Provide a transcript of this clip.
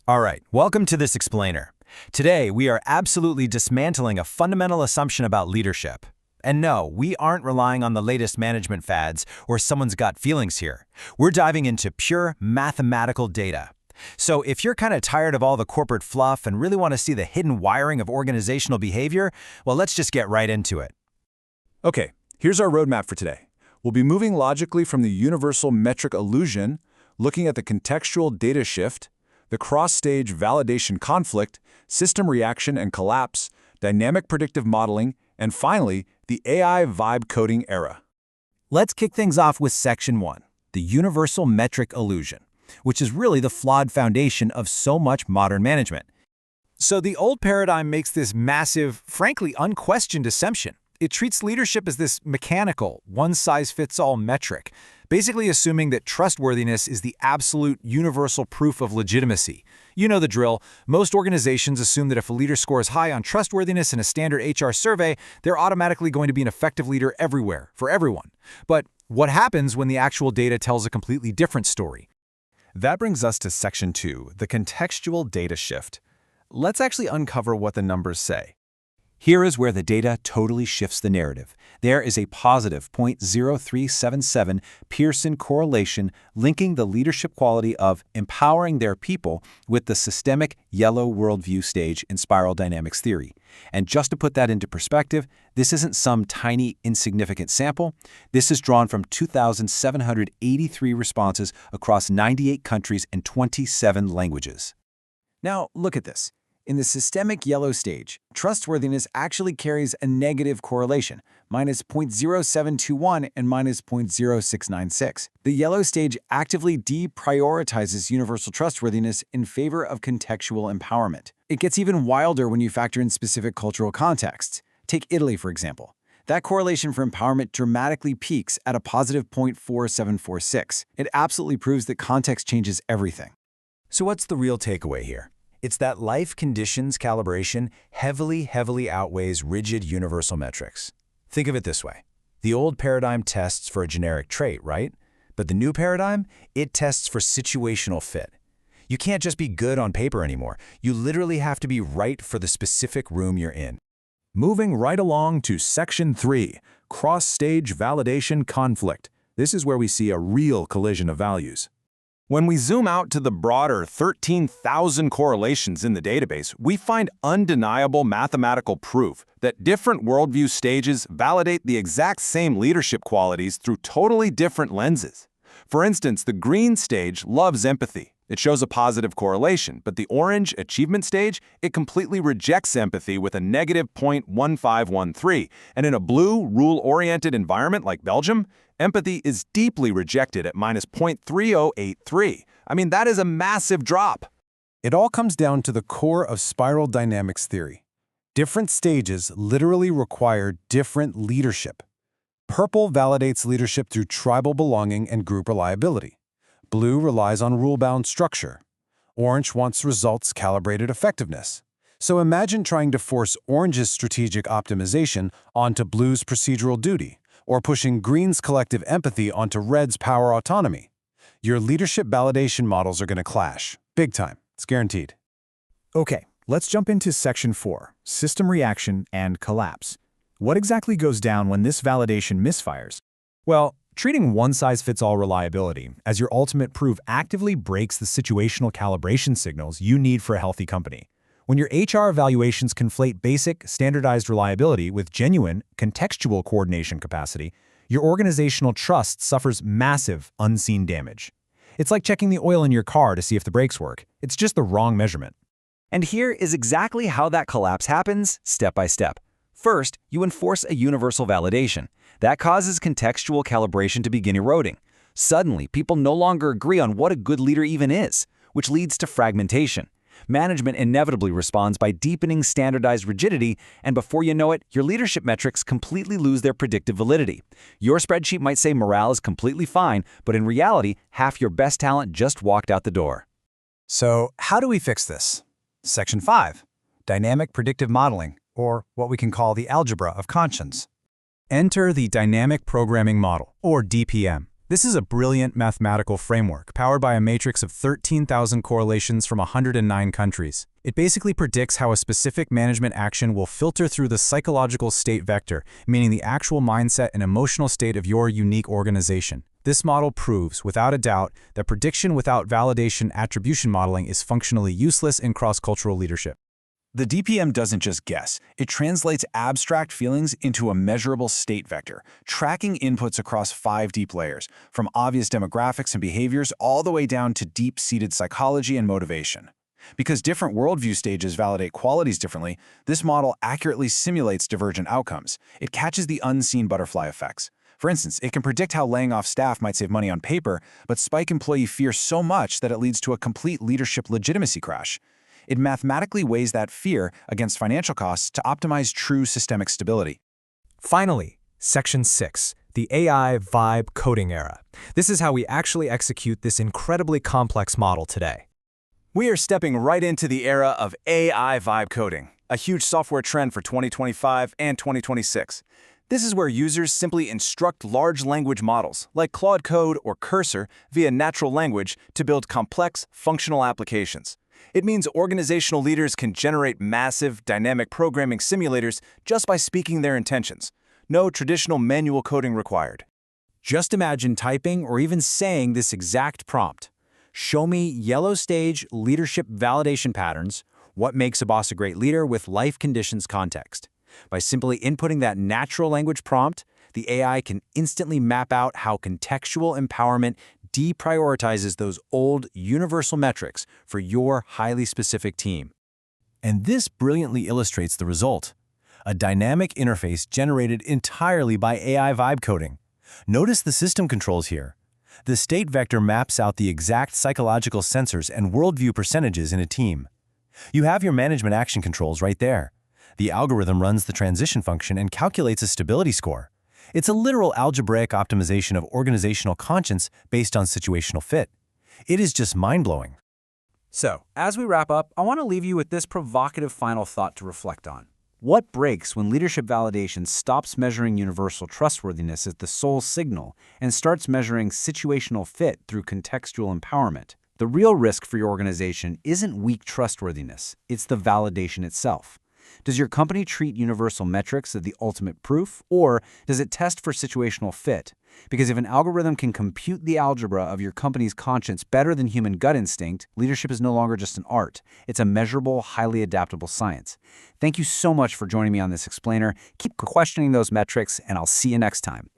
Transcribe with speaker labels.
Speaker 1: All right, welcome to this explainer. Today, we are absolutely dismantling a fundamental assumption about leadership. And no, we aren't relying on the latest management fads or someone's gut feelings here. We're diving into pure mathematical data. So if you're kind of tired of all the corporate fluff and really want to see the hidden wiring of organizational behavior, well, let's just get right into it.
Speaker 2: Okay, here's our roadmap for today. We'll be moving logically from the universal metric illusion, looking at the contextual data shift, the cross-stage validation conflict, system reaction and collapse, dynamic predictive modeling, and finally, the AI vibe coding era.
Speaker 1: Let's kick things off with Section 1, the universal metric illusion, which is really the flawed foundation of so much modern management. So the old paradigm makes this massive, frankly unquestioned assumption. It treats leadership as this mechanical, one-size-fits-all metric, basically assuming that trustworthiness is the absolute universal proof of legitimacy. You know the drill. Most organizations assume that if a leader scores high on trustworthiness in a standard HR survey, they're automatically going to be an effective leader everywhere, for everyone. But what happens when the actual data tells a completely different story?
Speaker 3: That brings us to Section 2, the contextual data shift. Let's actually uncover what the numbers say.
Speaker 1: Here is where the data totally shifts the narrative. There is a positive 0.0377 Pearson correlation linking the leadership quality of empowering their people with the systemic yellow worldview stage in spiral dynamics theory. And just to put that into perspective, this isn't some tiny, insignificant sample. This is drawn from 2,783 responses across 98 countries and 27 languages.
Speaker 4: Now, look at this. In the systemic yellow stage, trustworthiness actually carries a negative correlation, minus 0.0721 and minus 0.0696. The yellow stage actively deprioritizes universal trustworthiness in favor of contextual empowerment. It gets even wilder when you factor in specific cultural contexts. Take Italy, for example. That correlation for empowerment dramatically peaks at a positive 0.4746. It absolutely proves that context changes everything.
Speaker 1: So what's the real takeaway here? It's that life conditions calibration heavily outweighs rigid universal metrics. Think of it this way. The old paradigm tests for a generic trait, right? But the new paradigm, it tests for situational fit. You can't just be good on paper anymore. You literally have to be right for the specific room you're in.
Speaker 2: Moving right along to Section 3, cross-stage validation conflict. This is where we see a real collision of values.
Speaker 3: When we zoom out to the broader 13,000 correlations in the database, we find undeniable mathematical proof that different worldview stages validate the exact same leadership qualities through totally different lenses. For instance, the green stage loves empathy. It shows a positive correlation, but the orange achievement stage, it completely rejects empathy with a negative 0.1513. And in a blue, rule-oriented environment like Belgium, empathy is deeply rejected at minus 0.3083. I mean, that is a massive drop.
Speaker 2: It all comes down to the core of spiral dynamics theory. Different stages literally require different leadership. Purple validates leadership through tribal belonging and group reliability. Blue relies on rule-bound structure. Orange wants results calibrated effectiveness. So imagine trying to force orange's strategic optimization onto blue's procedural duty, or pushing green's collective empathy onto red's power autonomy. Your leadership validation models are going to clash. Big time. It's guaranteed.
Speaker 5: Okay, let's jump into Section 4, system reaction and collapse. What exactly goes down when this validation misfires? Well, treating one-size-fits-all reliability as your ultimate proof actively breaks the situational calibration signals you need for a healthy company. When your HR evaluations conflate basic, standardized reliability with genuine, contextual coordination capacity, your organizational trust suffers massive, unseen damage. It's like checking the oil in your car to see if the brakes work. It's just the wrong measurement.
Speaker 6: And here is exactly how that collapse happens, step by step. First, you enforce a universal validation. That causes contextual calibration to begin eroding. Suddenly, people no longer agree on what a good leader even is, which leads to fragmentation. Management inevitably responds by deepening standardized rigidity, and before you know it, your leadership metrics completely lose their predictive validity. Your spreadsheet might say morale is completely fine, but in reality, half your best talent just walked out the door.
Speaker 1: So how do we fix this? Section 5, dynamic predictive modeling, or what we can call the algebra of conscience. Enter the dynamic programming model, or DPM.
Speaker 5: This is a brilliant mathematical framework powered by a matrix of 13,000 correlations from 109 countries. It basically predicts how a specific management action will filter through the psychological state vector, meaning the actual mindset and emotional state of your unique organization. This model proves, without a doubt, that prediction without validation attribution modeling is functionally useless in cross-cultural leadership.
Speaker 4: The DPM doesn't just guess. It translates abstract feelings into a measurable state vector, tracking inputs across 5 deep layers, from obvious demographics and behaviors all the way down to deep-seated psychology and motivation. Because different worldview stages validate qualities differently, this model accurately simulates divergent outcomes. It catches the unseen butterfly effects. For instance, it can predict how laying off staff might save money on paper, but spike employee fear so much that it leads to a complete leadership legitimacy crash. It mathematically weighs that fear against financial costs to optimize true systemic stability.
Speaker 5: Finally, Section 6, the AI vibe coding era. This is how we actually execute this incredibly complex model today.
Speaker 3: We are stepping right into the era of AI vibe coding, a huge software trend for 2025 and 2026. This is where users simply instruct large language models, like Claude Code or Cursor, via natural language to build complex, functional applications. It means organizational leaders can generate massive, dynamic programming simulators just by speaking their intentions. No traditional manual coding required.
Speaker 1: Just imagine typing or even saying this exact prompt. Show me yellow stage leadership validation patterns. What makes a boss a great leader with life conditions context? By simply inputting that natural language prompt, the AI can instantly map out how contextual empowerment deprioritizes those old universal metrics for your highly specific team. And this brilliantly illustrates the result: a dynamic interface generated entirely by AI vibe coding. Notice the system controls here. The state vector maps out the exact psychological sensors and worldview percentages in a team. You have your management action controls right there. The algorithm runs the transition function and calculates a stability score. It's a literal algebraic optimization of organizational conscience based on situational fit. It is just mind-blowing.
Speaker 4: So, as we wrap up, I want to leave you with this provocative final thought to reflect on. What breaks when leadership validation stops measuring universal trustworthiness as the sole signal and starts measuring situational fit through contextual empowerment? The real risk for your organization isn't weak trustworthiness, it's the validation itself. Does your company treat universal metrics as the ultimate proof, or does it test for situational fit? Because if an algorithm can compute the algebra of your company's conscience better than human gut instinct, leadership is no longer just an art. It's a measurable, highly adaptable science. Thank you so much for joining me on this explainer. Keep questioning those metrics, and I'll see you next time.